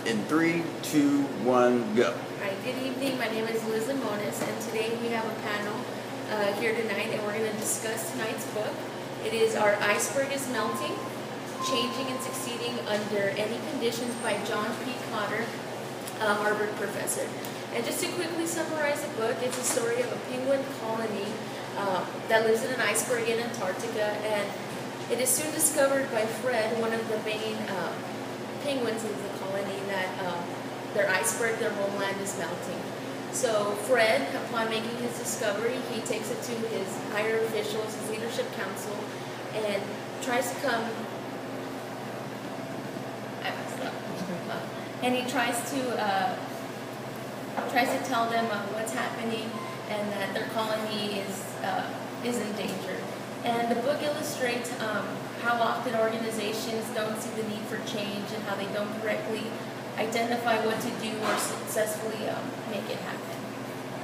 In 3, 2, 1, go. All right, good evening. My name is Liz Limones, and today we have a panel here tonight, and we're going to discuss tonight's book. It is Our Iceberg is Melting, Changing and Succeeding Under Any Conditions by John P. Cotter, a Harvard professor. And just to quickly summarize the book, it's a story of a penguin colony that lives in an iceberg in Antarctica, and it is soon discovered by Fred, one of the main penguins in the colony, that their iceberg, their homeland, is melting. So Fred, upon making his discovery, he takes it to his higher officials, his leadership council, and tries to come. I messed up. And he tries to tell them what's happening and that their colony is in danger. And the book illustrates how often organizations don't see the need for change and how they don't correctly identify what to do or successfully make it happen.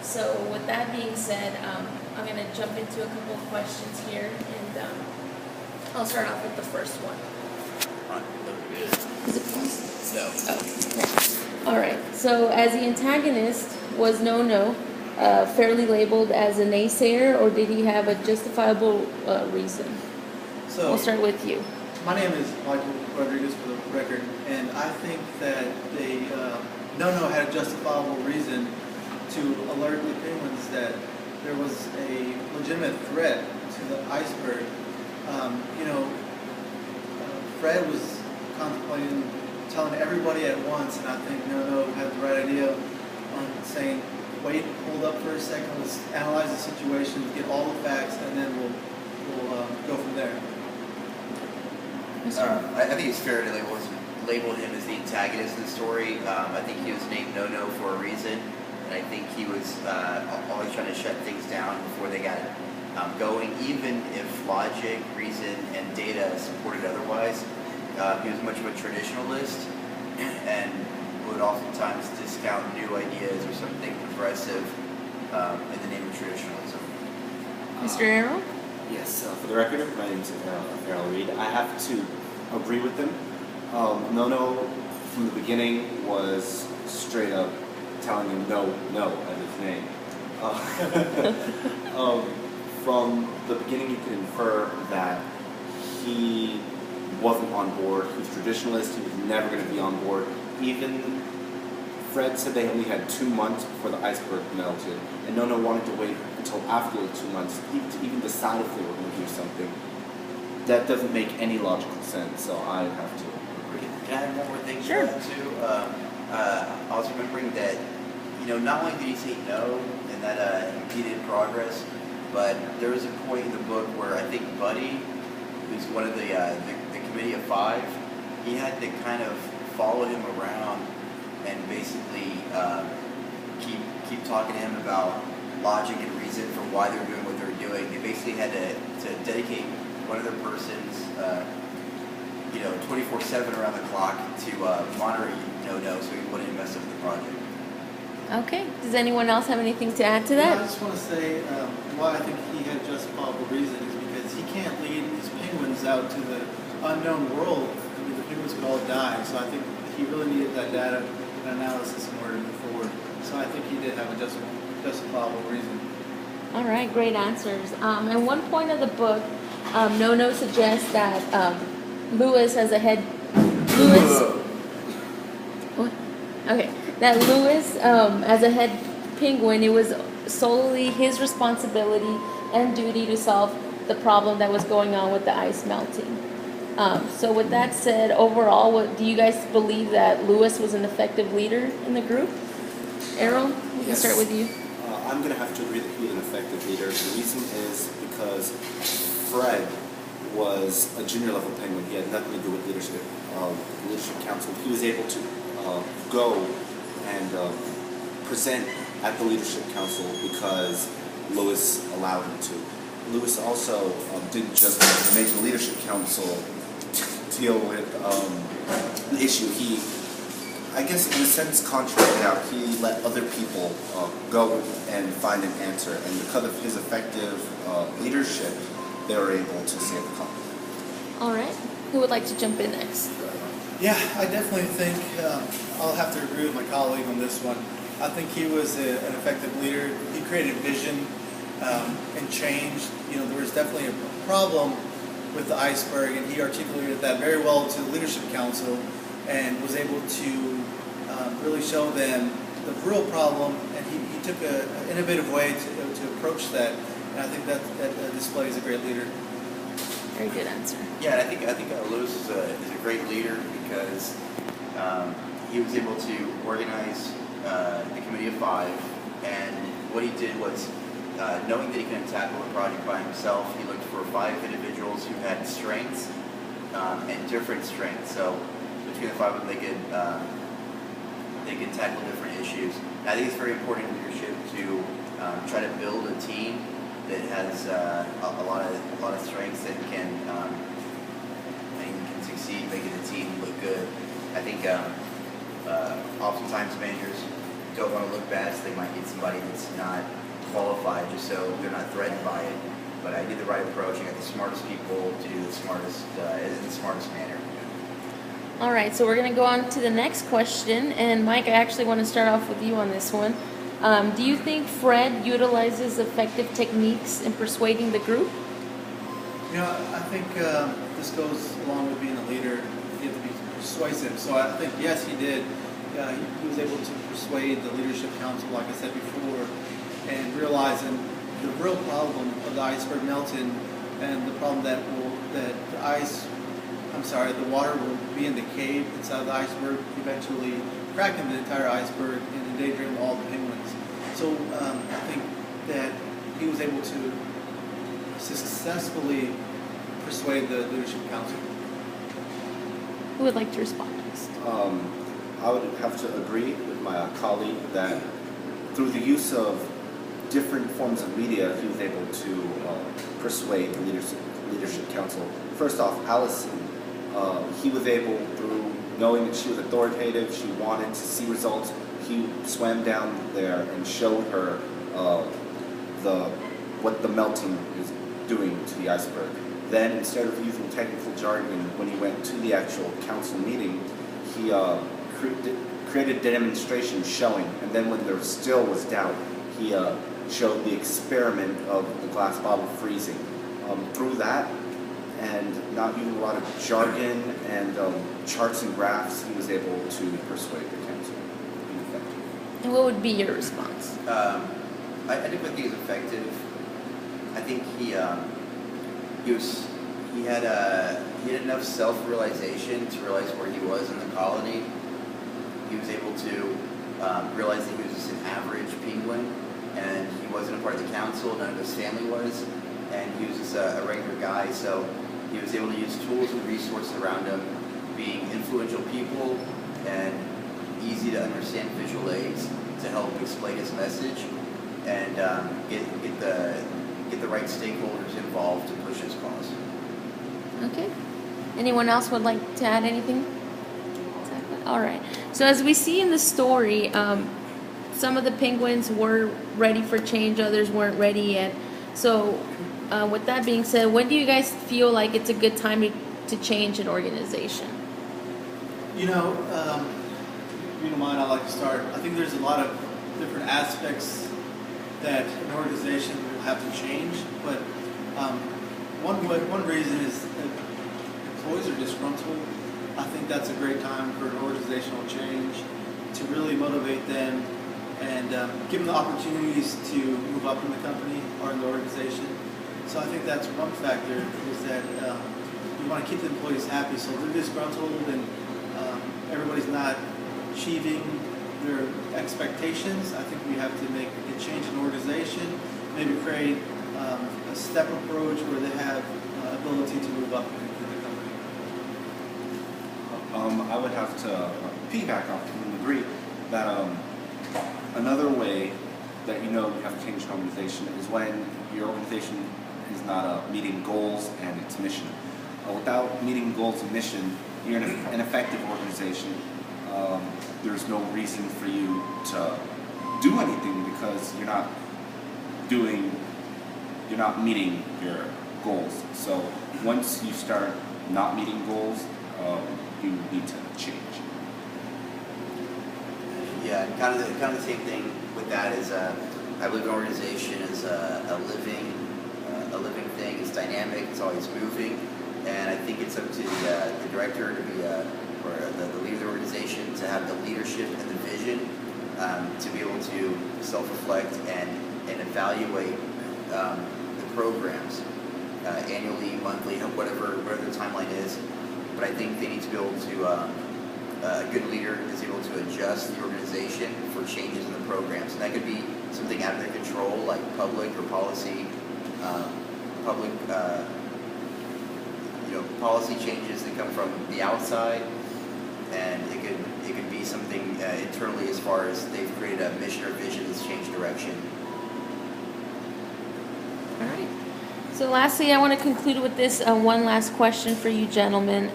So with that being said, I'm going to jump into a couple of questions here, and I'll start off with the first one. Is it close? No. Oh, all right. So as the antagonist was No-No, fairly labeled as a naysayer, or did he have a justifiable reason? So, We'll start with you. my name is Michael Rodriguez for the record, and I think that they No-No had a justifiable reason to alert the penguins that there was a legitimate threat to the iceberg. Fred was contemplating telling everybody at once, and I think No-No had the right idea on saying, wait, hold up for a second, let's analyze the situation, get all the facts, and then we'll go from there. I think it's fair to label him as the antagonist of the story. I think he was named No-No for a reason, and I think he was always trying to shut things down before they got going, even if logic, reason, and data supported otherwise. He was much of a traditionalist and would oftentimes discount new ideas or something progressive in the name of traditionalism. Mr. Arrow? Yes, for the record, my name is Errol Reed. I have to agree with them. No-No, from the beginning, was straight up telling him no at his name. From the beginning, you could infer that he wasn't on board. He was a traditionalist. He was never going to be on board. Even Fred said they only had 2 months before the iceberg melted, and No-No wanted to wait until after the 2 months to even decide if they were going to do something. That doesn't make any logical sense, so I have to agree. Can I add one more thing to Sure. that too? I was remembering that, not only did he say no, and that impeded progress, but there was a point in the book where I think Buddy, who's one of the committee of 5, he had to kind of follow him around and basically keep talking to him about logic and reason for why they're doing what they're doing. They basically had to dedicate one other person's 24/7 around the clock to monitor No-No so he wouldn't mess up the project. Okay. Does anyone else have anything to add to Yeah, I that? just want to say why I think he had justifiable reason is because he can't lead his penguins out to the unknown world. I mean, the penguins could all die, so I think he really needed that data and analysis in order to move forward. So I think he did have a justifiable reason. All right, great answers. At one point of the book, No-No suggests that Lewis as a head... What? Okay. That Lewis, as a head penguin, it was solely his responsibility and duty to solve the problem that was going on with the ice melting. So with that said, overall, do you guys believe that Lewis was an effective leader in the group? Errol, we can start with you. I'm going to have to agree that he was an effective leader. The reason is because Fred was a junior level penguin. He had nothing to do with leadership council. He was able to go and present at the leadership council because Lewis allowed him to. Lewis also didn't just make the leadership council deal with the issue. He, I guess in a sense, contracted out. He let other people go and find an answer, and because of his effective leadership, they were able to save the colony. All right. Who would like to jump in next? Yeah, I definitely think I'll have to agree with my colleague on this one. I think he was an effective leader. He created vision and change. You know, there was definitely a problem with the iceberg, and he articulated that very well to the Leadership Council and was able to really show them the real problem, and he took an innovative way to approach that, and I think that displays a great leader. Very good answer. Yeah, and I think Lewis is a great leader because he was able to organize the Committee of Five, and what he did was, knowing that he couldn't tackle the project by himself, he looked for 5 individuals who had strengths and different strengths. So between the 5 of them, they could tackle different issues. And I think it's very important in leadership to try to build a team that has a lot of strengths and can succeed, making the team look good. I think oftentimes managers don't want to look bad, so they might get somebody that's not qualified just so they're not threatened by it. But I did the right approach. I got the smartest people to do the smartest in the smartest manner. All right, so we're going to go on to the next question. And Mike, I actually want to start off with you on this one. Do you think Fred utilizes effective techniques in persuading the group? You know, I think this goes along with being a leader. You have to be persuasive. So I think, yes, he did. He was able to persuade the Leadership Council, like I said before, and realizing the real problem of the iceberg melting and the problem that the water will be in the cave inside of the iceberg, eventually cracking the entire iceberg and endangering all the penguins. So I think that he was able to successfully persuade the Leadership Council. Who would like to respond next? I would have to agree with my colleague that through the use of different forms of media, he was able to persuade the Leadership Council. First off, Allison, he was able, through knowing that she was authoritative, she wanted to see results, he swam down there and showed her what the melting is doing to the iceberg. Then, instead of using technical jargon, when he went to the actual council meeting, he created a demonstration showing, and then when there still was doubt, he showed the experiment of the glass bottle freezing. Through that, and not using a lot of jargon and charts and graphs, he was able to persuade the council. And what would be your response? I think he was effective. I think he had enough self-realization to realize where he was in the colony. He was able to realize that he was just an average penguin, and he wasn't a part of the council. None of his family was, and he was just a regular guy. So he was able to use tools and resources around him, being influential people and easy to understand visual aids to help explain his message, and get the right stakeholders involved to push his cause. Okay. Anyone else would like to add anything? All right. So as we see in the story, some of the penguins were ready for change, others weren't ready yet. So with that being said, when do you guys feel like it's a good time to change an organization? You know, if you don't mind, I'd like to start. I think there's a lot of different aspects that an organization will have to change, but one reason is that employees are disgruntled. I think that's a great time for an organizational change to really motivate them and give them the opportunities to move up in the company or in the organization. So I think that's one factor, is that we want to keep the employees happy. So if they're disgruntled and everybody's not achieving their expectations, I think we have to make a change in organization, maybe create a step approach where they have ability to move up in the company. I would have to piggyback off and agree that another way that you know you have to change an organization is when your organization is not meeting goals and its mission. Without meeting goals and mission, you're an effective organization. There's no reason for you to do anything because you're not meeting your goals. So once you start not meeting goals, you need to change. Yeah, kind of the same thing with that is I believe an organization is a living thing. It's dynamic. It's always moving, and I think it's up to the director to be or the leader of the organization to have the leadership and the vision to be able to self-reflect and evaluate the programs annually, monthly, whatever the timeline is. But I think they need to be able to. A good leader is able to adjust the organization for changes in the programs. And that could be something out of their control, like public or policy, policy changes that come from the outside, and it could be something internally as far as they've created a mission or vision that's changed direction. All right. So lastly, I want to conclude with this one last question for you gentlemen.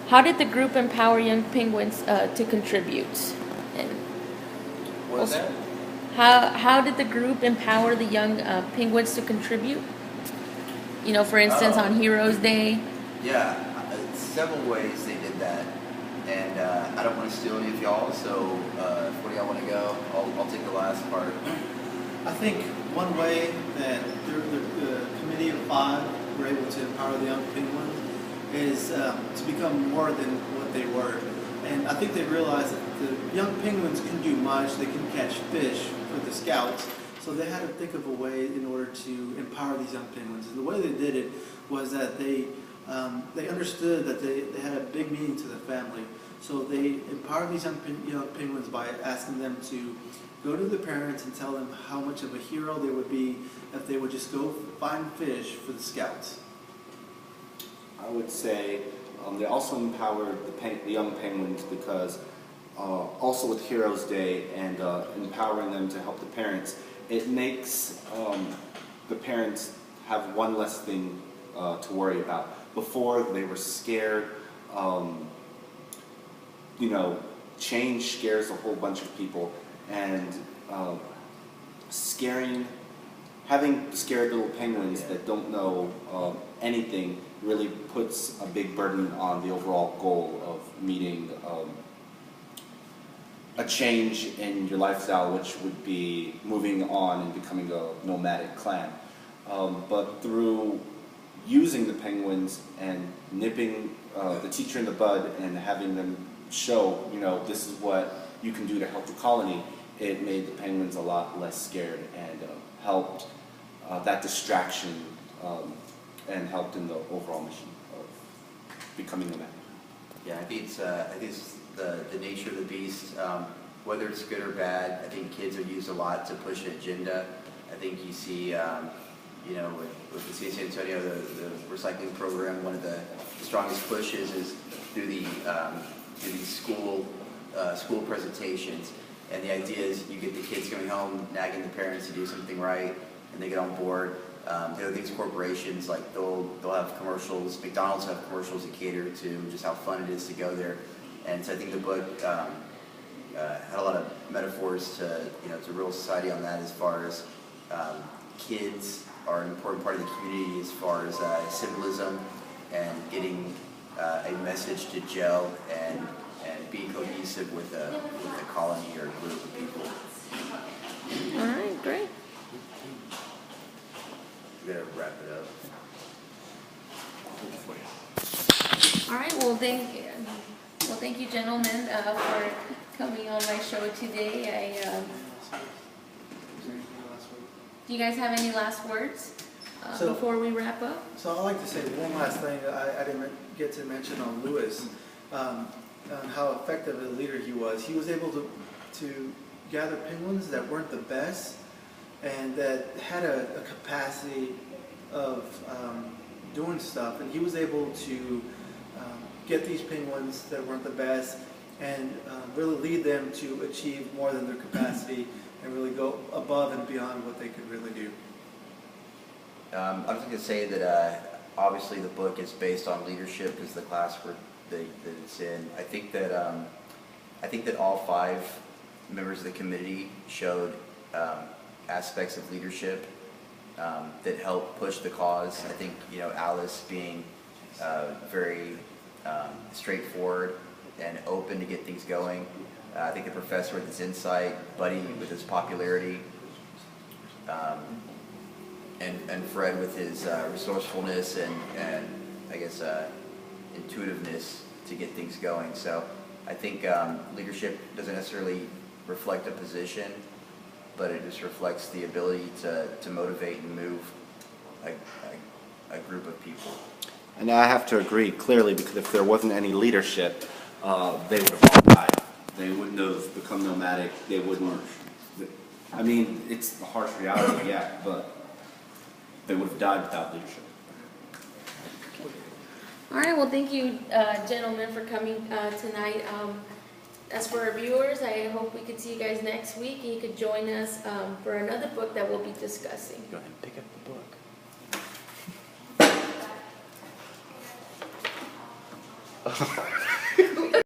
How did the group empower young penguins to contribute? And What was that? how did the group empower the young penguins to contribute? You know, for instance, on Heroes Day. Yeah, several ways they did that, and I don't want to steal any of y'all. So, where do y'all want to go? I'll take the last part. I think one way that the committee of 5 were able to empower the young penguins is to become more than what they were. And I think they realized that the young penguins can do much. They can catch fish for the scouts. So they had to think of a way in order to empower these young penguins. And the way they did it was that they understood that they had a big meaning to the family. So they empowered these young penguins by asking them to go to the parents and tell them how much of a hero they would be if they would just go find fish for the scouts. I would say they also empowered the young penguins because also with Heroes Day and empowering them to help the parents, it makes the parents have one less thing to worry about. Before, they were scared. Change scares a whole bunch of people, and having scared little penguins that don't know anything really puts a big burden on the overall goal of meeting a change in your lifestyle, which would be moving on and becoming a nomadic clan. But through using the penguins and nipping the teacher in the bud and having them show, this is what you can do to help the colony, it made the penguins a lot less scared and helped that distraction and helped in the overall mission of becoming nomadic. Yeah, I think it's the nature of the beast. Whether it's good or bad, I think kids are used a lot to push an agenda. I think you see, with the city of San Antonio, the recycling program, one of the strongest pushes is through these school presentations. And the idea is you get the kids coming home, nagging the parents to do something right, and they get on board. The other things, corporations, like they'll have commercials. McDonald's have commercials that cater to just how fun it is to go there. And so I think the book had a lot of metaphors to real society on that, as far as kids are an important part of the community, as far as symbolism and getting a message to gel and be cohesive with a colony or a group of people. All right, great. We gotta wrap it up. All right. Well, thank you, gentlemen, for coming on my show today. Do you guys have any last words before we wrap up? So I'd like to say one last thing that I didn't get to mention on Lewis, on how effective a leader he was. He was able to gather penguins that weren't the best and that had a capacity of doing stuff, and he was able to get these penguins that weren't the best and really lead them to achieve more than their capacity and really go above and beyond what they could really do. I was going to say that obviously the book is based on leadership because the class that it's in. I think that all 5 members of the committee showed aspects of leadership that helped push the cause. I think Alice being very straightforward and open to get things going. I think the professor with his insight, Buddy with his popularity, and Fred with his resourcefulness and I guess intuitiveness to get things going. So I think leadership doesn't necessarily reflect a position, but it just reflects the ability to motivate and move a group of people. And I have to agree clearly, because if there wasn't any leadership, they would have all died. They wouldn't have become nomadic. They wouldn't. I mean, it's a harsh reality, yeah, but they would have died without leadership. All right, well, thank you, gentlemen, for coming tonight. As for our viewers, I hope we could see you guys next week, and you could join us for another book that we'll be discussing. Go ahead and pick up the book.